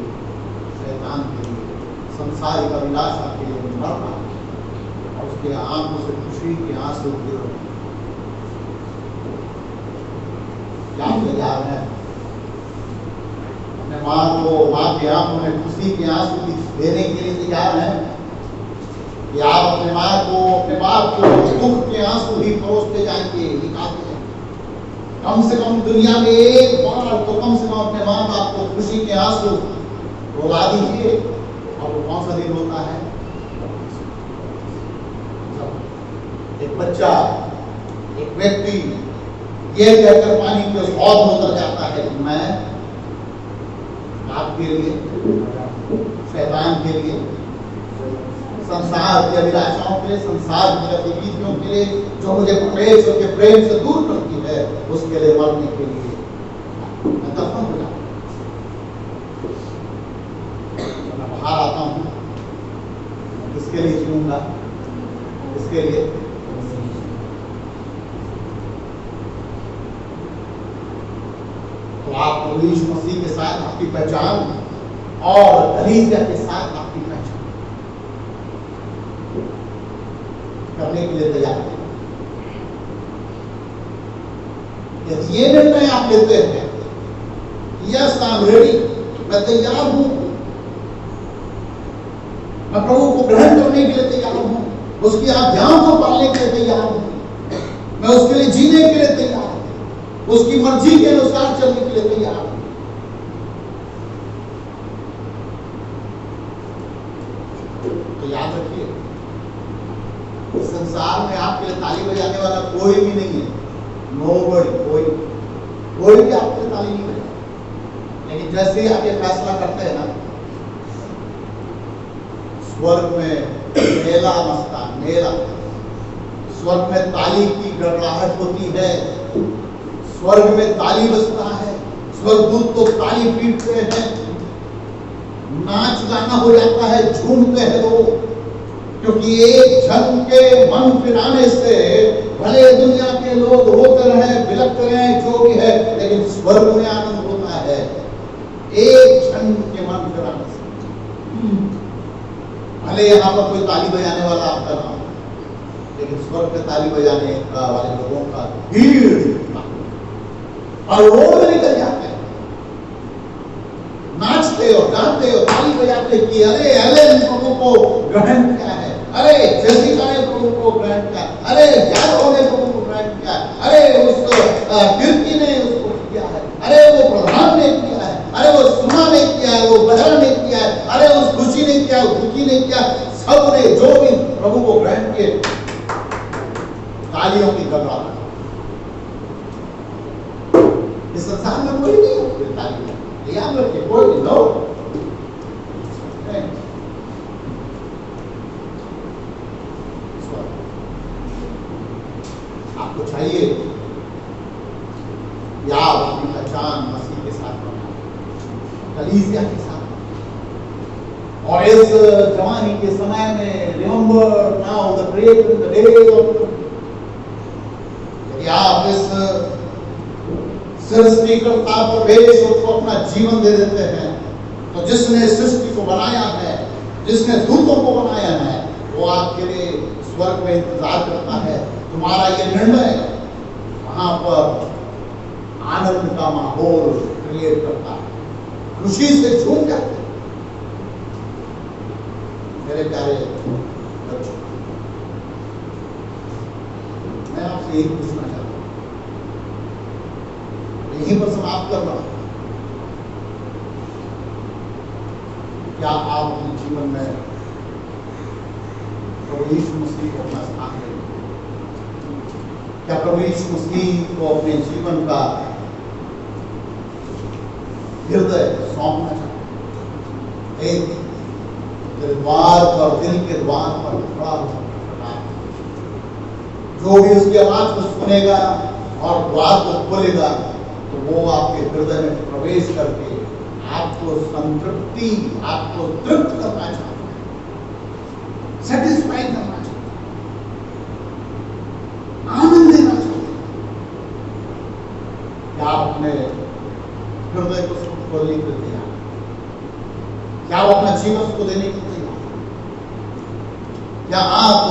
शैतान के लिए, संसारिक अभिलाषा के लिए मर रहा है और उसके आंखों से खुशी के आंसू गिर रहे। क्या तैयार है अपने माँ के आंखों में खुशी के आंसू देने के लिए तैयार है कि आप अपने माँ को, अपने बाप को दुख के आंसू ही परोसते जाएंगे, निकालते जाएंगे। कम से कम दुनिया में एक बार तो कम से कम अपने माँ बाप को खुशी के आंसू रुला दीजिए। और वो कौन सा दिन होता है? जब एक बच्चा, एक व्यक्ति ये कहकर पानी के उस हौद में उतर जाता है कि मैं आपके लिए, शैतान के लिए, संसार की अभिलाषाओं के लिए, संसार की गतिविधियों के लिए, जो मुझे परमेश्वर के प्रेम से दूर करती है, उसके लिए मरने के लिए मैं दफन हो जाता हूं। मैं बाहर आता हूं, किसके लिए जीऊंगा? किसके लिए? तो आप प्रभु यीशु मसीह के साथ आपकी पहचान और कलीसिया के साथ आपकी पहचान करने के लिए तैयार हैं। यदि ये निर्णय आप लेते हैं, यस आई एम रेडी, मैं तैयार हूं, मैं प्रभु को ग्रहण करने के लिए तैयार हूं, उसकी आज्ञाओं को पालने के लिए तैयार हूं, मैं उसके लिए जीने के लिए तैयार हूं, उसकी मर्जी के अनुसार चलने के लिए तैयार हूं। तो याद रखिए, इस संसार में आपके लिए ताली बजाने वाला कोई भी नहीं है। नोबडी, कोई भी आपके लिए ताली नहीं बजाएगा। लेकिन जैसे ही आप ये फैसला करते हैं ना, स्वर्ग में मेला मचता, मेला, स्वर्ग में ताली की गड़गड़ाहट होती है, स्वर्ग में ताली बजता है, स्वर्गदूत तो ताली पीटते हैं, नाच गाना हो जाता है, झूमते हैं लोग, क्योंकि एक जन के मन फिराने से भले दुनिया के लोग रोते रहे, बिलखते रहे, जो भी है, लेकिन स्वर्ग में आनंद होता है एक जन के मन फिराने से। भले यहाँ पर कोई ताली बजाने वाला आपका ना हो, लेकिन स्वर्ग में ताली बजाने वाले लोगों का भीड़ और लोग निकल जाते हैं, नाचते और गाते और ताली बजाते कि अरे एलेन प्रभु को ग्रहण किया है, अरे जेसिका ने प्रभु को ग्रहण किया, अरे यादव ने प्रभु को ग्रहण किया, अरे उस कीर्ति ने उसको किया है, अरे वो प्रधान ने किया है, अरे वो सुमा ने किया है, वो बदर ने किया है, अरे उस खुशी ने किया, उस दुखी ने किया, सब ने जो भी प्रभु को ग्रहण किए, तालियों की गड़गड़ाहट। इस संसार में कोई नहीं है ताली याद रखिए, कोई नहीं, नो। आपको चाहिए या अपनी पहचान मसीह के साथ बनाए, कलीसिया के साथ। और इस जवानी के समय में remember now the great the day of, यदि आप इस सृष्टिकर्ता परमेश्वर को अपना जीवन दे देते हैं, तो जिसने सृष्टि को बनाया है, जिसने दूतों को बनाया है, वो आपके लिए स्वर्ग में इंतजार करता है। तुम्हारा ये निर्णय वहां पर आनंद का माहौल क्रिएट करता है, खुशी से झूम जाते हैं। मेरे प्यारे बच्चों, मैं आपसे यही पूछना चाहता हूं, यहीं पर समाप्त कर रहा हूं, क्या आप अपने जीवन में प्रभु यीशु मसीह को अपना स्थान देंगे? क्या प्रभु यीशु मसीह को अपने जीवन का हृदय सौंपना चाहते? एक द्वार पर, दिल के द्वार पर खड़ा होकर, जो भी उसकी आवाज को सुनेगा और द्वार को खोलेगा, तो वो आपके हृदय में प्रवेश करके आपको संतृप्ति, आपको तृप्त करना चाहता है, सेटिस्फाई करना चाहता है, आनंद देना चाहता है। क्या आप अपने हृदय को खोलने के लिए तैयार? क्या वो अपना जीवन उसको देने के लिए तैयार? क्या आप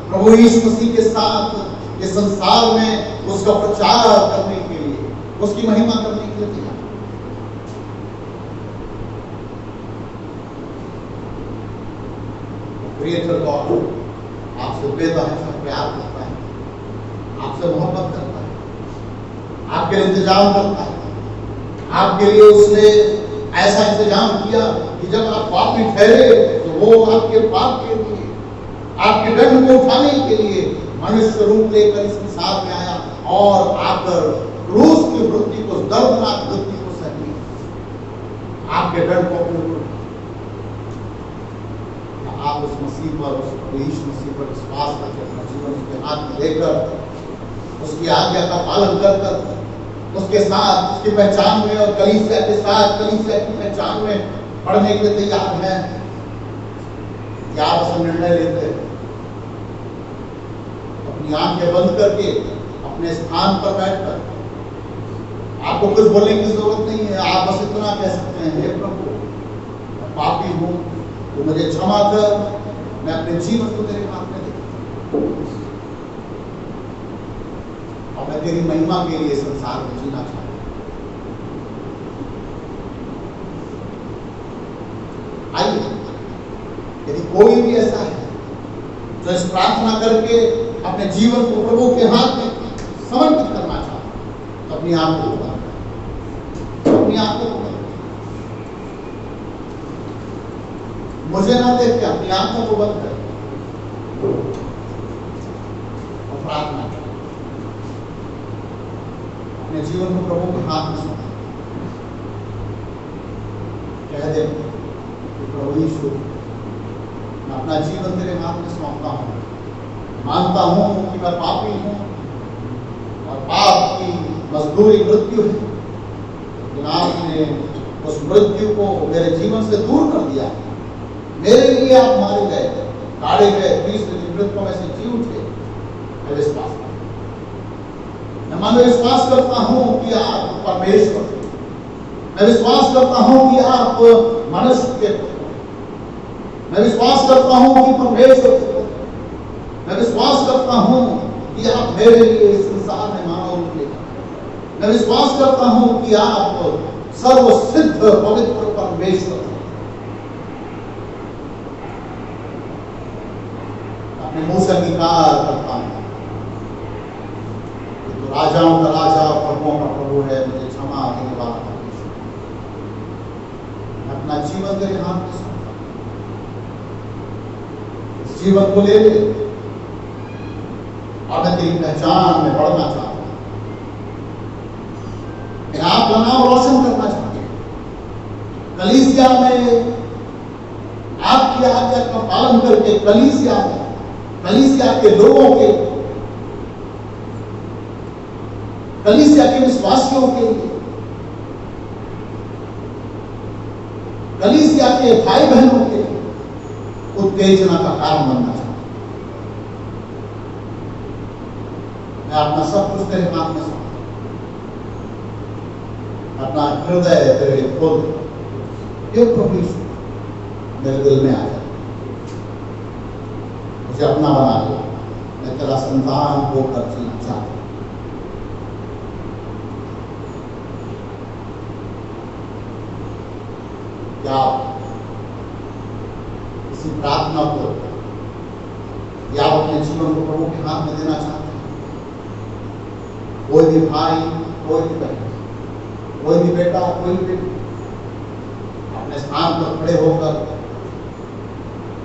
प्रभु यीशु मसीह के साथ इस संसार में उसका प्रचार करने के लिए, उसकी महिमा करने के लिए तैयार? क्रिएटर गॉड आपसे बेतहाशा प्यार करता है, आपसे मोहब्बत करता है, आपके लिए इंतजाम करता है। आपके लिए उसने ऐसा इंतजाम किया कि जब आप पाप में ठहरे, तो वो आपके पाप के लिए, आपके दंड को उठाने के लिए मनुष्य रूप लेकर इस संसार में आया और आकर क्रूस की मृत्यु को, दर्दनाक मृत्यु को सहने, आपके दंड को अपने ऊपर। आप उस मसीह पर, उस यीशु मसीह पर विश्वास करके अपना जीवन उसके हाथ में लेकर, उसकी आज्ञा का पालन कर उसके साथ, उसकी पहचान में और कलीसिया के साथ, कलीसिया की पहचान में बढ़ने के लिए तैयार हैं? क्या आप ऐसा निर्णय लेते हैं? अपनी आंखें बंद करके अपने स्थान पर बैठकर, आपको कुछ बोलने की जरूरत नहीं है, आप बस इतना कह सकते हैं, हे प्रभु, मैं पापी हूं, तो मुझे क्षमा कर, मैं अपने जीवन को तेरे हाथ में देता हूं और मैं तेरी महिमा के लिए संसार में जीना चाहता हूं। आइए, यदि कोई भी ऐसा है जो इस प्रार्थना करके अपने जीवन को प्रभु के हाथ में समर्पित करना चाहता है, तो अपनी आंखों को बंद करें, अपनी आंखों को बंद करें, मुझे ना देख के अपनी आंखों को बंद करें। अपने जीवन को प्रभु के हाथ में सौंपा, कह दे कि प्रभु यीशु, मैं अपना जीवन तेरे हाथ में सौंपता हूँ, मानता हूँ कि मैं पापी हूँ और पाप की मजदूरी मृत्यु है, लेकिन आपने उस मृत्यु को मेरे जीवन से दूर कर दिया, मेरे लिए आप मारे गए, गाड़े गए, तीसरे दिन मृतकों में से जी उठे। मैं विश्वास करता, मैं विश्वास करता हूँ कि आप परमेश्वर, मैं विश्वास करता हूँ कि आप मनुष्य के पुत्र, मैं विश्वास करता हूँ कि परमेश्वर के पुत्र, मैं विश्वास करता हूँ कि आप मेरे लिए इस संसार में मानव रूप लेकर, मैं विश्वास करता हूँ कि आप सर्वसिद्ध पवित्र परमेश्वर हैं। अपने मुंह से अंगीकार करता हूँ कि तो राजाओं का राजा, प्रभुओं का प्रभु है, मुझे क्षमा देने वाला परमेश्वर। मैं अपना जीवन तेरे हाथ में सौंपता हूं, इस जीवन को ले ले और मैं तेरी पहचान में बढ़ना चाहता हूं, मैं आपका नाम रोशन करना चाहता हूं, कलीसिया में आपकी आज्ञा का पालन करके, कलीसिया में, कलीसिया के लोगों के, कलीसिया के विश्वासियों के लिए, कलीसिया के भाई बहनों के उत्तेजना का कारण बनना चाहता हूं। मैं अपना सब कुछ तेरे हाथ में सौंपता हूं, अपना हृदय तेरे लिए खोल देता हूं। हे प्रभु यीशु, मेरे दिल में आ जा, मुझे अपना बना ले, मैं तेरा संतान होकर जीना चाहता हूं। क्या इसी प्रार्थना को या अपने जीवन को प्रभु के हाथ में देना चाहते हैं? कोई भी भाई, कोई भी बहन, कोई भी बेटा, कोई भी बेटी अपने स्थान पर खड़े होकर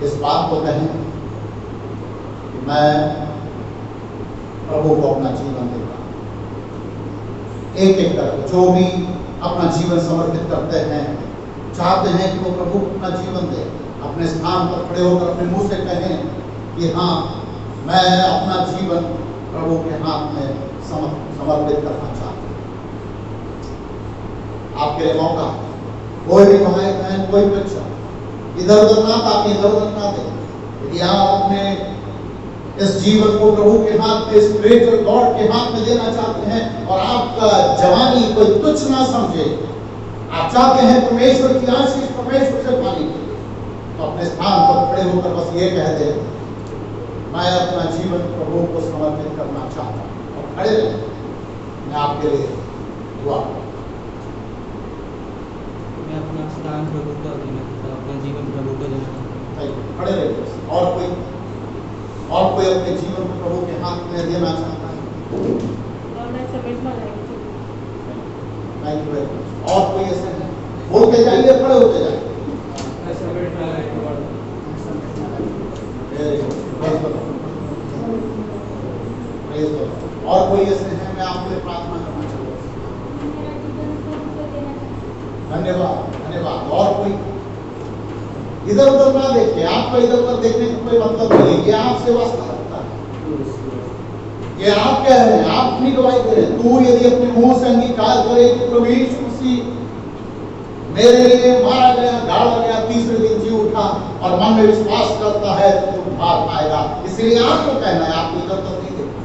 इस बात को कहें कि मैं प्रभु को अपना जीवन देता हूं। एक एक करके जो भी अपना जीवन समर्पित करते हैं, चाहते हैं कि वो प्रभु को अपना जीवन दे, अपने स्थान पर खड़े होकर अपने मुंह से कहें कि हाँ, मैं अपना जीवन प्रभु के हाथ में समर्पित करना चाहता हूं। आपके लिए मौका, कोई भी भाई बहन, कोई बच्चा इधर उधर ना ताकि इधर उधर ना दे, यदि आप अपने इस जीवन को प्रभु के हाथ में, इस क्रिएटर गॉड के हाथ में देना चाहते हैं और आपका जवानी कोई तुच्छ ना समझे, आप चाहते हैं परमेश्वर की आशीष परमेश्वर से पाने के लिए, तो अपने स्थान पर खड़े होकर बस ये कह दे, मैं अपना जीवन प्रभु को समर्पित करना चाहता हूं, और खड़े रहें। मैं आपके लिए दुआ करूं। मैं अपना स्थान प्रभु को देना चाहता हूं, अपना जीवन प्रभु को देना चाहता हूं। खड़े रहिए। और कोई अपने जीवन को प्रभु के हाथ में देना चाहता है? Thank you very much. और कोई ऐसे है? बोल के जाइए, खड़े होते जाइए। और कोई ऐसे हैं? मैं आपके लिए प्रार्थना करना चाहूँगा। धन्यवाद, धन्यवाद। और कोई? इधर उधर ना देखिए, आपको इधर उधर देखने का कोई मतलब नहीं है, ये आपसे वास्ता रखता है, ये आप कह रहे हैं, आप अपनी गवाही दे रहे हैं। तू यदि अपने मुंह से अंगीकार करे कि प्रभु यीशु मसीह मेरे लिए मारा गया, गाड़ा गया, तीसरे दिन जी उठा, और मन में विश्वास करता है तो तू उद्धार पाएगा, इसलिए आपको कहना है, आपको इधर उधर नहीं देखना।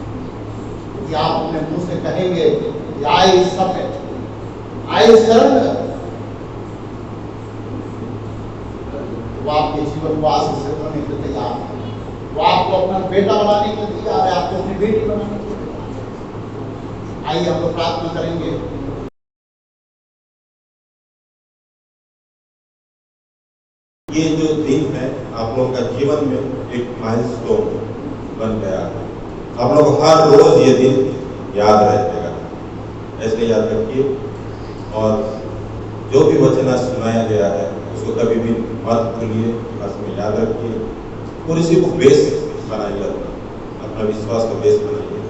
यदि आप अपने मुंह से कहेंगे आई सबमिट, आई सरेंडर, वो आपके जीवन को आशीष से करने के लिए तैयार है, वो आपको अपना बेटा बनाने के लिए तैयार है, आपको अपनी बेटी बनाने के लिए तैयार है। आइए हम लोग प्रार्थना करेंगे। ये जो दिन है आप लोगों का जीवन में एक माइलस्टोन बन गया है। आप लोग हर रोज ये दिन याद रखेगा, ऐसे याद रखिए, और जो भी वचन सुनाया गया है उसको कभी भी मत भूलिए, बस में याद रखिए, और इसी को बेस बनाइए, अपना विश्वास का बेस बनाइए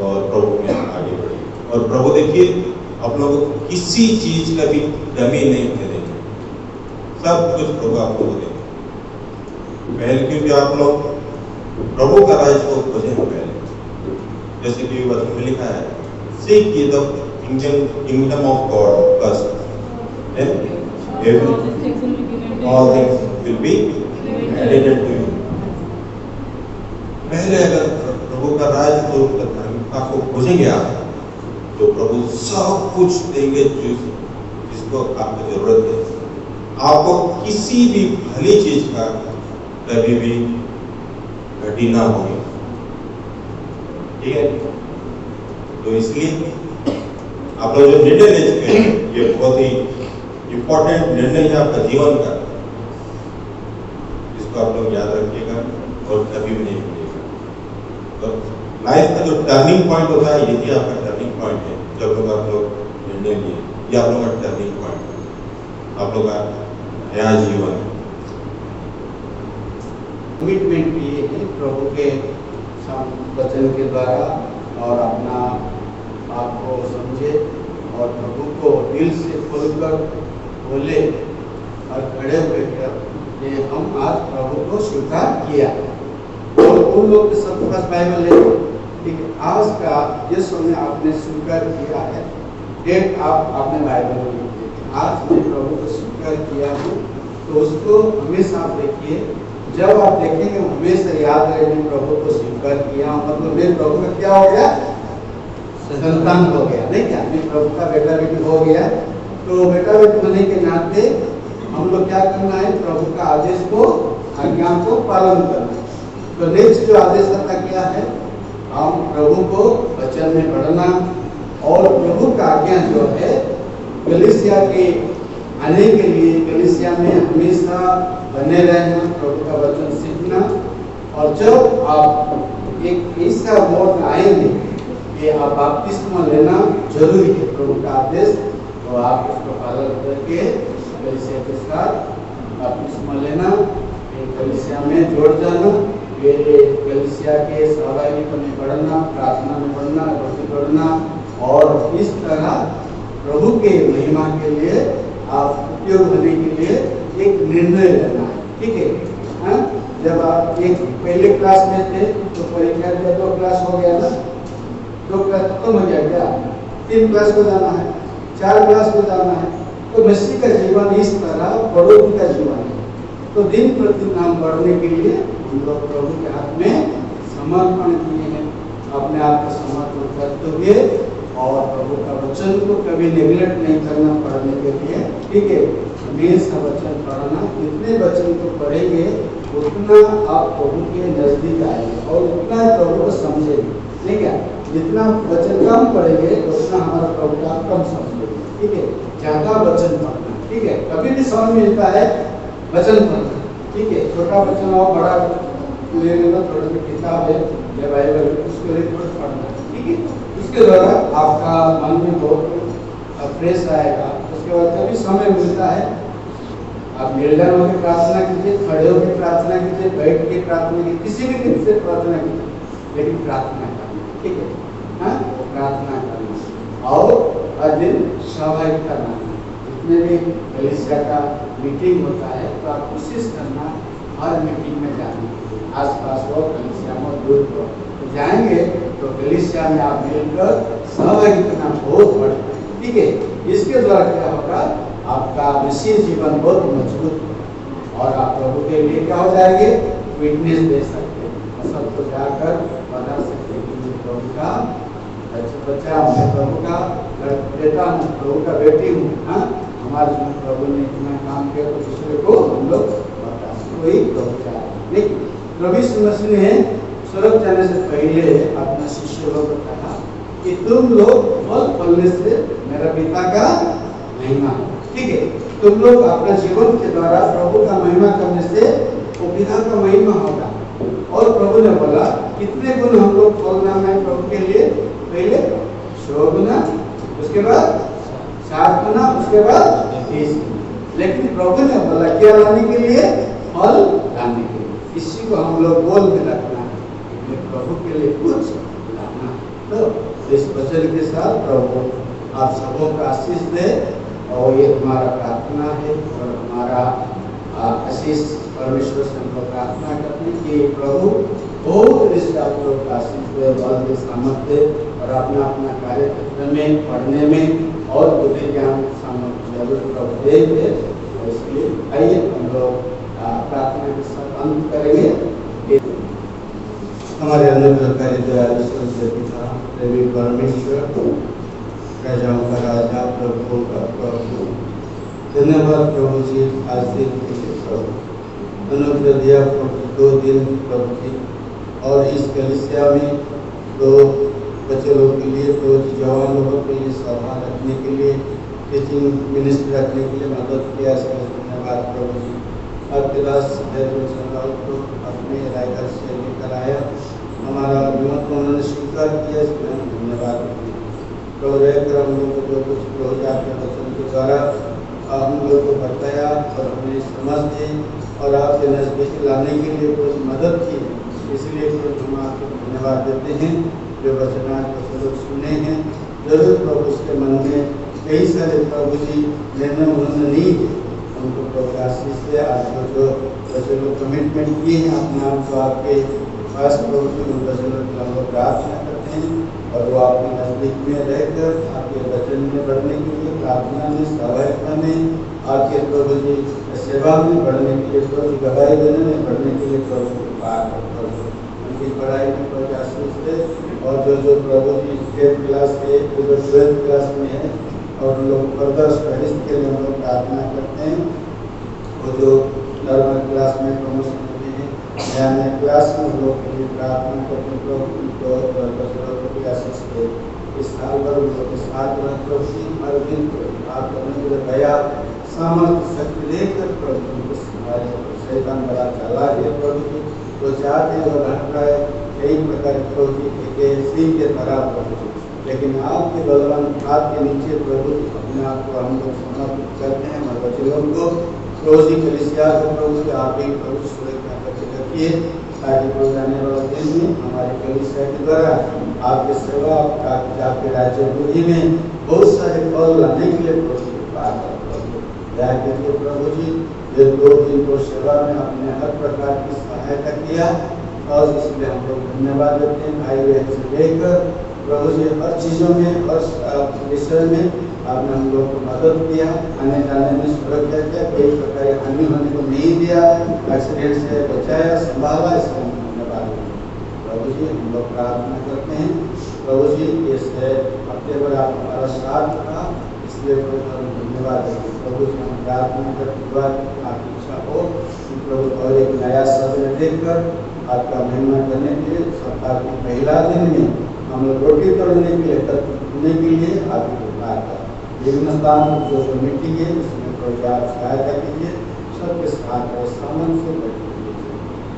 और प्रभु में आगे बढ़िए। और प्रभु देखिए आप लोगों को किसी चीज का भी कमी नहीं करेंगे, सब कुछ प्रभु आप लोगों को देंगे। पहले क्योंकि आप लोग प्रभु का राज्य को खोजेंगे पहले, जैसे कि वचन में लिखा है, seek ye the kingdom of God first, and all things will be added to you। पहले अगर प्रभु का राज्य को धार्मिकता को खोजेंगे आप, तो प्रभु सब कुछ देंगे जिसको आपको जरूरत है। आपको किसी भी भली चीज का कभी भी घटी ना होगी, ठीक है। तो इसलिए आप लोग जो निर्णय ले चुके हैं, ये बहुत ही इंपॉर्टेंट निर्णय है आपका जीवन का, इसको आप लोग याद रखिएगा और कभी भी नहीं भूलिएगा। और लाइफ का जो टर्निंग पॉइंट होता है, यही आपका टर्निंग पॉइंट है। जब लोग आप लोग निर्णय लिए, ये आप लोग का टर्निंग पॉइंट है, आप लोग का नया जीवन। कमिटमेंट किए हैं प्रभु के वचन के द्वारा, और अपना आपको समझे और प्रभु को दिल से खोलकर बोले और खड़े हुए कि हम आज प्रभु को स्वीकार किया। और उन लोग के सबके पास बाइबल है, ठीक है, आज का जिस समय आपने स्वीकार किया है, डेट आपने बाइबल में लिखी है, आज मैं प्रभु को स्वीकार किया हूँ, तो उसको हमेशा आप देखिए। जब आप देखेंगे हमेशा याद रखेंगे प्रभु को स्वीकार किया, मतलब मैं प्रभु का क्या हो गया, संतान हो गया, नहीं क्या, मैं प्रभु का बेटा बेटी हो गया। तो बेटा बेटी होने के नाते हम लोग क्या करना है, प्रभु का आदेश को, आज्ञा को पालन करना। तो नेक्स्ट जो आदेश आता क्या है, हम प्रभु को वचन में पढ़ना, और प्रभु का आज्ञा जो है कलीसिया के आने के लिए, कलीसिया में हमेशा बने रहना, प्रभु का वचन सीखना। और जब आप एक ऐसा मोड़ आएंगे कि आप बपतिस्मा लेना जरूरी है, प्रभु का आदेश, तो आप उसको पालन करके कलीसिया के साथ बपतिस्मा लेना, कलीसिया में जोड़ जाना, कलीसिया के सहभागिता में बढ़ना, प्रार्थना में बढ़ना, भक्ति बढ़ना, और इस तरह प्रभु के महिमा के लिए आप उपयोग होने के लिए एक निर्णय लेना है, ठीक है। हाँ, जब आप एक पहले क्लास में थे तो परीक्षा दिया, 2 क्लास हो गया ना, 2 क्लास खत्म हो गया क्या, 3 क्लास को जाना है, 4 क्लास को जाना है। तो मसीह का जीवन इस तरह बढ़ोतरी का जीवन है। तो दिन प्रतिदिन हम बढ़ने के लिए हम लोग प्रभु के हाथ में समर्पण किए हैं, अपने आप को समर्पण करते हुए, और प्रभु का वचन को कभी नेग्लेक्ट नहीं करना पढ़ने के लिए, ठीक है। हमेशा वचन पढ़ना, जितने वचन को पढ़ेंगे उतना आप प्रभु के नजदीक आएंगे और उतना प्रभु को समझेंगे, ठीक है। जितना वचन कम पढ़ेंगे उतना हमारा प्रभु का कम समझेंगे, ठीक है। ज्यादा वचन पढ़ना, ठीक है। कभी भी समझ मिलता है वचन पढ़ना, ठीक है। छोटा वचन और बड़ा ले लेना, थोड़ा सा किताब है या बाइबल, उसको थोड़ा पढ़ना, ठीक है। उसके द्वारा आपका मन में बहुत फ्रेश आएगा। उसके बाद कभी समय मिलता है आप निर्जन होकर प्रार्थना कीजिए, खड़े होकर प्रार्थना कीजिए, बैठ के प्रार्थना कीजिए, किसी भी दिन से प्रार्थना कीजिए, लेकिन प्रार्थना करना, ठीक है। हाँ, प्रार्थना करना और हर दिन सहभागी करना। जितने भी कलीसिया का मीटिंग होता है तो आप कोशिश करना हर मीटिंग में जाना, आसपास हो, कलीसिया में दूर हो, तो जाएंगे तो कलीसिया में आप मिलकर सहभागी करना बहुत बढ़ता है, ठीक है। इसके द्वारा क्या होगा, आपका मसीह जीवन बहुत मजबूत होगा और आप प्रभु के लिए क्या हो जाएंगे, विटनेस दे सकते हैं, सबको जाकर बता सकते हैं कि मैं प्रभु का बच्चा हूँ, मैं प्रभु का बेटा हूँ, प्रभु का बेटी हूँ। हाँ, हमारे जीवन प्रभु ने इतना काम किया, तो दूसरे को हम लोग बता सकते, कोई प्रभु चाहे नहीं। प्रभु यीशु मसीह ने स्वर्ग जाने से पहले अपने शिष्यों को कहा कि तुम लोग फल फलने से मेरा पिता का महिमा, ठीक है। तुम लोग अपने जीवन के द्वारा प्रभु का महिमा करने से वो पिता का महिमा होगा। और प्रभु ने बोला कितने गुण हम लोग फलना है प्रभु के लिए, पहले 100 गुना, उसके बाद 60 गुना, उसके बाद 30 गुना। लेकिन प्रभु ने बोला क्या लाने के लिए, फल लाने के लिए। इसी को हम लोग बोल में रखना है, प्रभु के लिए कुछ लाना। तो इस वचन के साथ प्रभु आप सबों का आशीष दे, और ये हमारा प्रार्थना है और हमारा आशीष परमेश्वर से हम लोग प्रार्थना करते हैं कि प्रभु बहुत इससे आप लोग का आशीष दे, बल दे, सामर्थ्य दे, और अपना अपना कार्य क्षेत्र में पढ़ने में और बुद्धि ज्ञान सामर्थ्य जरूर प्रभु दे। इसलिए आइए हम लोग प्रार्थना के साथ अंत करेंगे। हमारे अनुग्रहकारी दयालु स्वर्गीय पिता देवी परमेश्वर, राजाओं का राजा, प्रभु का प्रभु, धन्यवाद प्रभु जी आज दिन के लिए प्रभु अनुग्रह दिया प्रभु 2 दिन प्रभु जी, और इस कलीसिया में 2 बच्चे लोग के लिए, 2 जवान लोगों के लिए सभा रखने के लिए, टीचिंग मिनिस्ट्री रखने के लिए मदद किया। इसके लिए धन्यवाद प्रभु जी। आपके दास को अपने रायगढ़ से लेकर आया, हमारा निमंत्रण उन्होंने स्वीकार किया, इसके लिए हम धन्यवाद प्रभु। रहकर हम लोग को जो कुछ प्रभु आपके वचन के द्वारा हम लोग को बताया और हमें समझ दी और आपके नजदीक लाने के लिए कुछ मदद की, इसलिए हम आपको धन्यवाद देते हैं। जो वचन आज बच्चे लोग सुने हैं, जरूर प्रभु उसके मन में कई सारे प्रभु जी निर्णय उन्होंने ली, उनको प्रभु आशीष से आज जो बच्चे लोग कमिटमेंट किए हैं अपने आप को आपके पास प्रभु जी, उन बच्चे लोग हम लोग प्रार्थना करते हैं और वो आपके नजदीक में रहकर आपके वचन में बढ़ने के लिए, प्रार्थना में, सहायता में, आपके प्रभु जी सेवा में बढ़ने के लिए, प्रभु गवाही देने में बढ़ने के लिए प्रभु प्रभु उनकी पढ़ाई में प्रभु आशीष दे। और जो प्रभु जी 10th क्लास के, जो 12th क्लास में है और लोग फर्दर स्टडीज के लिए हम लोग प्रार्थना करते हैं, और जो नॉर्मल क्लास में प्रमोशन होते हैं, नया क्लास में लोग के लिए प्रार्थना करते हैं प्रभु को आशीष दे। इस साल भर उन लोग के साथ प्रभु हर दिन आप अपने दया सामर्थ्य शक्ति लेकर प्रभु उनको हमारे शैतान बड़ा चला है प्रभु जी, तो चाहते और हट रहा है कई प्रकार की प्रभु सिंह के तरह प्रभु, लेकिन आपके बलवान हाथ के नीचे प्रभु अपने आप को हम लोग समर्पित करते हैं। हमारे बच्चे लोगों को प्रभु जी कलीसिया को प्रभु जी आप ही प्रभु सुरक्षा करके रखिए, ताकि प्रभु जाने वाले दिन में हमारे कलीसिया के द्वारा आपके सेवा आपके राज्य बुद्धि में बहुत सारे फल लाने के लिए प्रभु की बात दया कीजिए प्रभु जी। ये 2 दिन को सेवा में अपने हर प्रकार की सहायता किया, और इसलिए हम लोग धन्यवाद देते हैं। भाई बहन से लेकर प्रभु जी हर चीज़ों में, हर विषय में आपने हम लोग को मदद किया, आने जाने में सुरक्षा किया, कोई प्रकार की हानि होने को नहीं दिया, एक्सीडेंट से बचाया, संभाला, इसलिए हम धन्यवाद प्रभु जी। हम लोग प्रार्थना करते हैं प्रभु जी, इससे हफ्ते भर आप हमारा साथ रहा, इसलिए हम धन्यवाद देते हैं प्रभु जी। हम प्रार्थना करते बाद आपकी इच्छा हो प्रभु, और एक नया सत्र देखकर आपका महिमा करने के लिए सप्ताह के पहला दिन में हम लोग रोटी तोड़ने के लिए आपकी बात विभिन्न स्थान जो कमेटी है उसमें प्रभु आप सहायता कीजिए, सबके साथ और सामन से बैठिए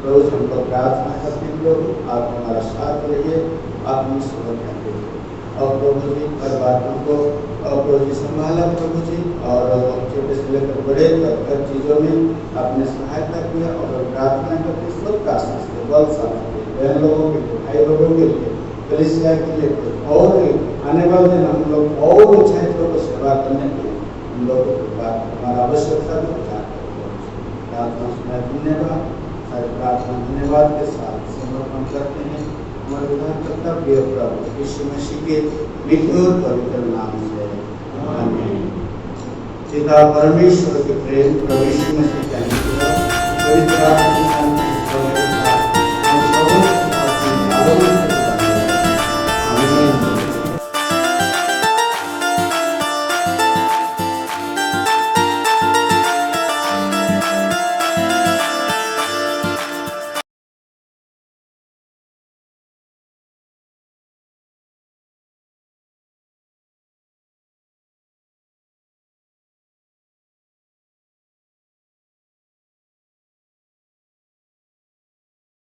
प्रभु। हम लोग प्रार्थना करते हैं प्रभु, आप हमारा साथ रहिए, आप हमें सुरक्षा दीजिए, और प्रभु जी हर बातों को और प्रभु जी संभाला प्रभु जी, और छोटे से लेकर बड़े तक हर चीज़ों में आपने सहायता किया, और प्रार्थना करते सबका आशीष दे, बल सामर्थ्य बहन लोगों के लिए, भाई लोगों के लिए, कलीसिया के लिए, और आने वाले दिन हम लोग और उत्साहितों को सेवा करने के लिए हम लोग हमारा आवश्यकता में प्रार्थना सुना। धन्यवाद, प्रार्थना धन्यवाद के साथ समर्पण करते हैं हमारे उद्धारकर्ता प्रिय प्रभु यीशु मसीह के मीठे और पवित्र नाम से, आमीन। पिता परमेश्वर के प्रेम, प्रभु यीशु मसीह का अनुग्रह, पवित्र